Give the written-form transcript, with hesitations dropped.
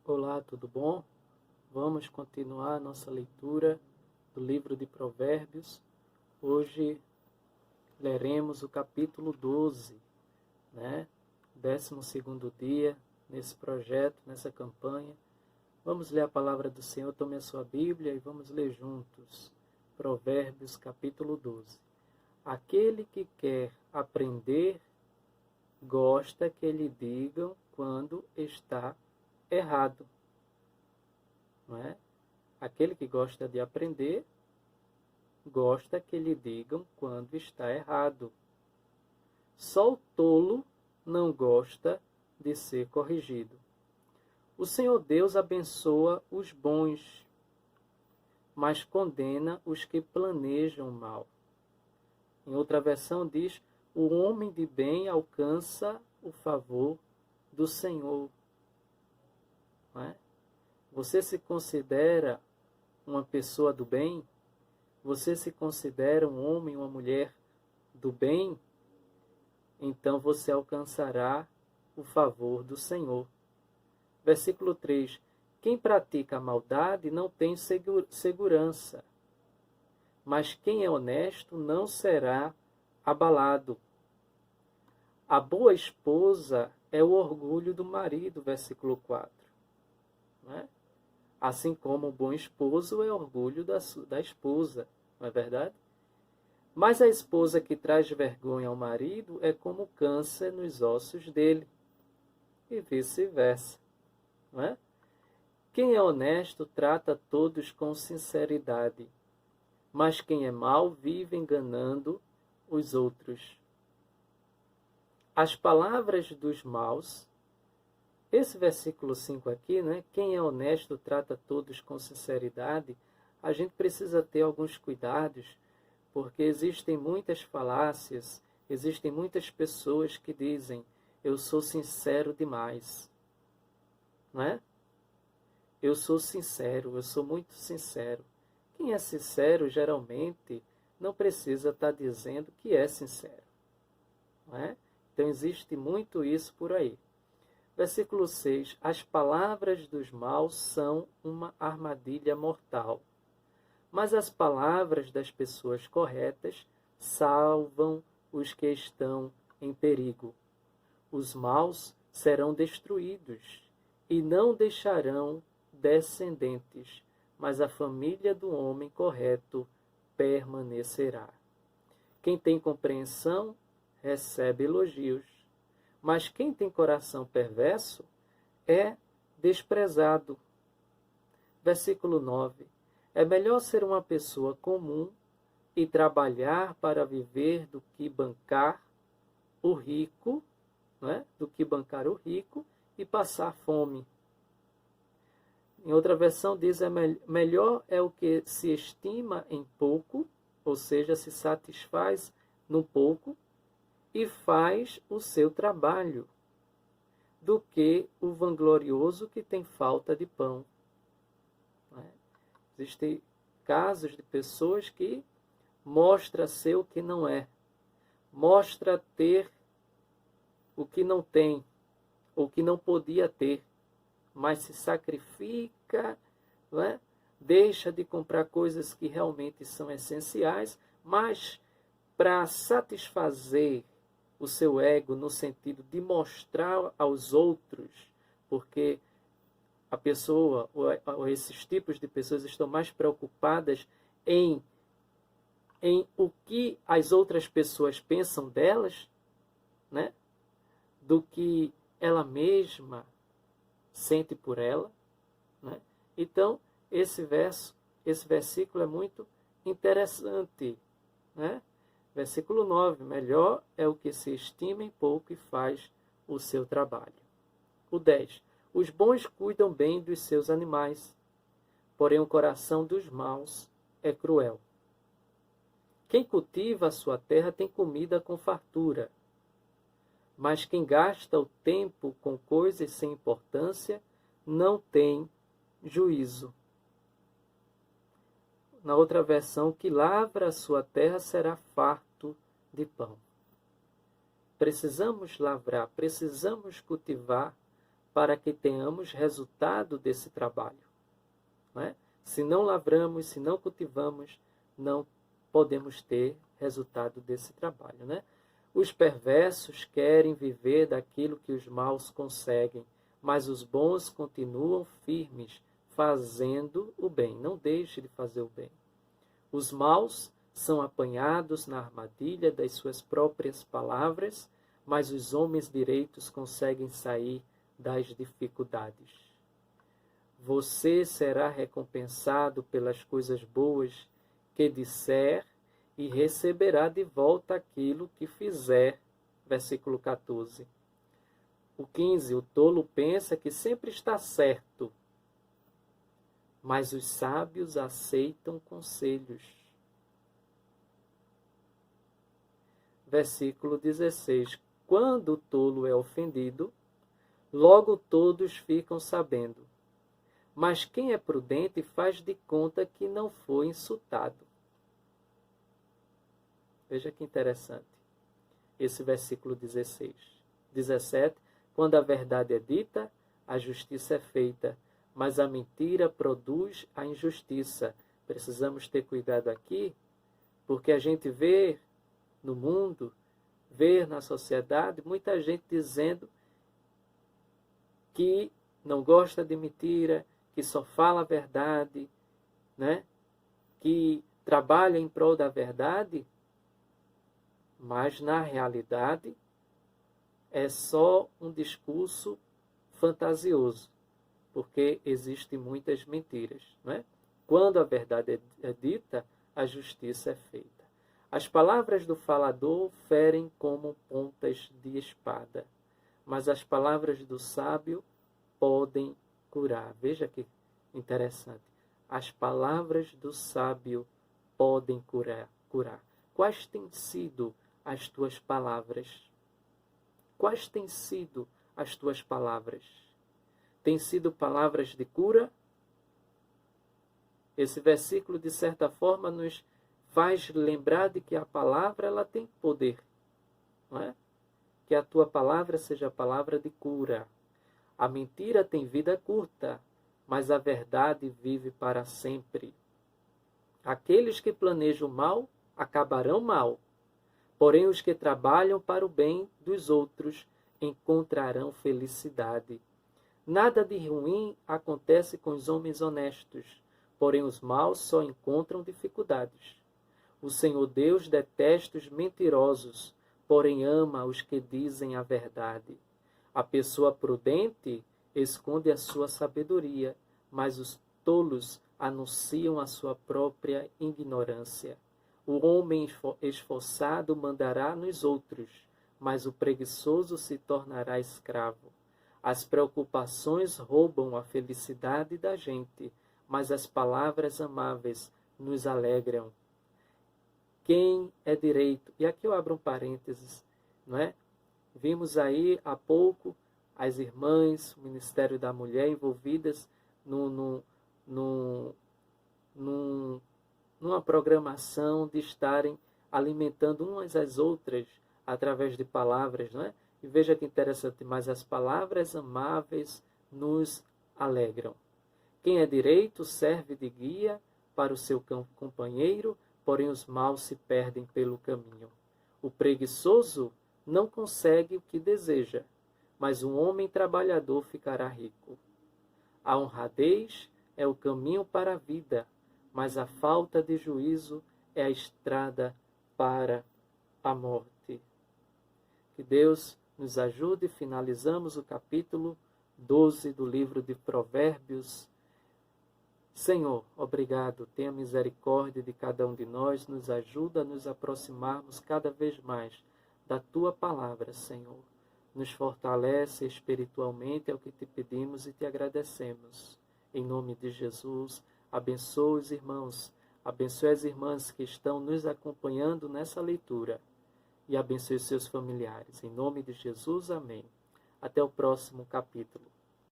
Olá, tudo bom? Vamos continuar nossa leitura do livro de Provérbios. Hoje leremos o capítulo 12, né? 12º dia nesse projeto, nessa campanha. Vamos ler a palavra do Senhor, tome a sua Bíblia e vamos ler juntos. Provérbios, capítulo 12. Aquele que quer aprender, gosta que lhe digam quando está errado. Não é? Aquele que gosta de aprender, gosta que lhe digam quando está errado. Só o tolo não gosta de ser corrigido. O Senhor Deus abençoa os bons, mas condena os que planejam mal. Em outra versão diz, o homem de bem alcança o favor do Senhor. Não é? Você se considera uma pessoa do bem? Você se considera um homem, uma mulher do bem? Então você alcançará o favor do Senhor. Versículo 3. Quem pratica a maldade não tem segurança, mas quem é honesto não será abalado. A boa esposa é o orgulho do marido, versículo 4. Não é? Assim como o bom esposo é orgulho da esposa, não é verdade? Mas a esposa que traz vergonha ao marido é como câncer nos ossos dele, e vice-versa, não é? Quem é honesto trata todos com sinceridade, mas quem é mau vive enganando os outros. As palavras dos maus. Esse versículo 5 aqui, né? Quem é honesto trata todos com sinceridade. A gente precisa ter alguns cuidados, porque existem muitas falácias, existem muitas pessoas que dizem, eu sou sincero demais. Não é? Eu sou sincero, eu sou muito sincero. Quem é sincero, geralmente, não precisa estar dizendo que é sincero. Não é? Então, existe muito isso por aí. Versículo 6. As palavras dos maus são uma armadilha mortal, mas as palavras das pessoas corretas salvam os que estão em perigo. Os maus serão destruídos e não deixarão descendentes, mas a família do homem correto permanecerá. Quem tem compreensão recebe elogios, mas quem tem coração perverso é desprezado. Versículo 9. É melhor ser uma pessoa comum e trabalhar para viver do que bancar o rico, não é? Do que bancar o rico e passar fome. Em outra versão diz, melhor é o que se estima em pouco, ou seja, se satisfaz no pouco, e faz o seu trabalho, do que o vanglorioso que tem falta de pão. Existem casos de pessoas que mostram ser o que não é, mostra ter o que não tem, ou que não podia ter, mas se sacrifica, não é? Deixa de comprar coisas que realmente são essenciais, mas para satisfazer o seu ego no sentido de mostrar aos outros, porque a pessoa, ou esses tipos de pessoas estão mais preocupadas em o que as outras pessoas pensam delas, né? Do que ela mesma sente por ela, né? Então, esse versículo é muito interessante, né? Versículo 9, melhor é o que se estima em pouco e faz o seu trabalho. O 10, os bons cuidam bem dos seus animais, porém o coração dos maus é cruel. Quem cultiva a sua terra tem comida com fartura, mas quem gasta o tempo com coisas sem importância não tem juízo. Na outra versão, que lavra a sua terra será farto de pão. Precisamos lavrar, precisamos cultivar para que tenhamos resultado desse trabalho. Não é? Se não lavramos, se não cultivamos, não podemos ter resultado desse trabalho. Né? Os perversos querem viver daquilo que os maus conseguem, mas os bons continuam firmes, fazendo o bem. Não deixe de fazer o bem. Os maus são apanhados na armadilha das suas próprias palavras, mas os homens direitos conseguem sair das dificuldades. Você será recompensado pelas coisas boas que disser e receberá de volta aquilo que fizer. Versículo 14. O 15. O tolo pensa que sempre está certo, mas os sábios aceitam conselhos. Versículo 16. Quando o tolo é ofendido, logo todos ficam sabendo. Mas quem é prudente faz de conta que não foi insultado. Veja que interessante. Esse versículo 16. 17. Quando a verdade é dita, a justiça é feita, mas a mentira produz a injustiça. Precisamos ter cuidado aqui, porque a gente vê no mundo, vê na sociedade, muita gente dizendo que não gosta de mentira, que só fala a verdade, né? Que trabalha em prol da verdade, mas na realidade é só um discurso fantasioso, porque existem muitas mentiras. Né? Quando a verdade é dita, a justiça é feita. As palavras do falador ferem como pontas de espada, mas as palavras do sábio podem curar. Veja que interessante. As palavras do sábio podem curar. Quais têm sido as tuas palavras? Quais têm sido as tuas palavras? Têm sido palavras de cura? Esse versículo, de certa forma, nos faz lembrar de que a palavra ela tem poder. Não é? Que a tua palavra seja a palavra de cura. A mentira tem vida curta, mas a verdade vive para sempre. Aqueles que planejam mal acabarão mal, porém os que trabalham para o bem dos outros encontrarão felicidade. Nada de ruim acontece com os homens honestos, porém os maus só encontram dificuldades. O Senhor Deus detesta os mentirosos, porém ama os que dizem a verdade. A pessoa prudente esconde a sua sabedoria, mas os tolos anunciam a sua própria ignorância. O homem esforçado mandará nos outros, mas o preguiçoso se tornará escravo. As preocupações roubam a felicidade da gente, mas as palavras amáveis nos alegram. Quem é direito? E aqui eu abro um parênteses, não é? Vimos aí há pouco as irmãs, o Ministério da Mulher envolvidas numa programação de estarem alimentando umas às outras através de palavras, não é? E veja que interessante, mas as palavras amáveis nos alegram. Quem é direito serve de guia para o seu companheiro, porém os maus se perdem pelo caminho. O preguiçoso não consegue o que deseja, mas um homem trabalhador ficará rico. A honradez é o caminho para a vida, mas a falta de juízo é a estrada para a morte. Que Deus nos ajude. Finalizamos o capítulo 12 do livro de Provérbios. Senhor, obrigado. Tenha misericórdia de cada um de nós. Nos ajuda a nos aproximarmos cada vez mais da Tua palavra, Senhor. Nos fortalece espiritualmente, é o que te pedimos e te agradecemos. Em nome de Jesus, abençoe os irmãos, abençoe as irmãs que estão nos acompanhando nessa leitura e abençoe seus familiares. Em nome de Jesus, amém. Até o próximo capítulo.